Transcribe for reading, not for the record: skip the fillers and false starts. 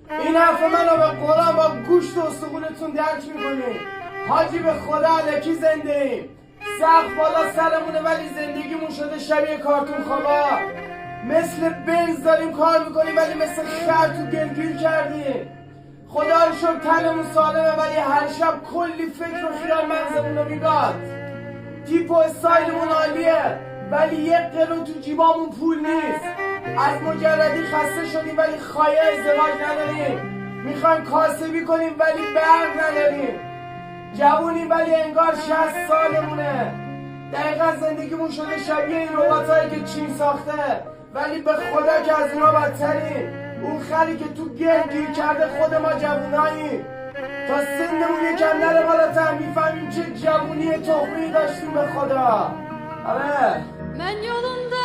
این حرف منو به قرآن با گوشت و استخونتون درک میکنیم. حاجی به خدا علکی زنده ایم. سقف بالا سرمونه ولی زندگیمون شده شبیه کارتون خوابا. مثل بنز داریم کار میکنیم ولی مثل خر تو گلگیر کردیم. خدا رو شکر تنمون سالمه ولی هر شب کلی فکر و خیال مغزمون رو میگاد. تیپ و استایلمون عالیه ولی یک قرون تو جیبامون پول نیست. از مجردی خسته شدیم ولی خواهی ازدواج نداریم. میخوایم کاسبی کنیم ولی برق نداریم. جوونیم ولی انگار 60 سالمونه. دقیقا زندگیمون شده شبیه این رباتایی که چین ساخته ولی به خدا که از اونا بدتریم. اون خری که تو گل گیر کرده خود ما جووناییم. تا سنمون یکم نره بالاتر میفهمیم چه جوونی تخمی داشتیم به خدا. آره من yolunda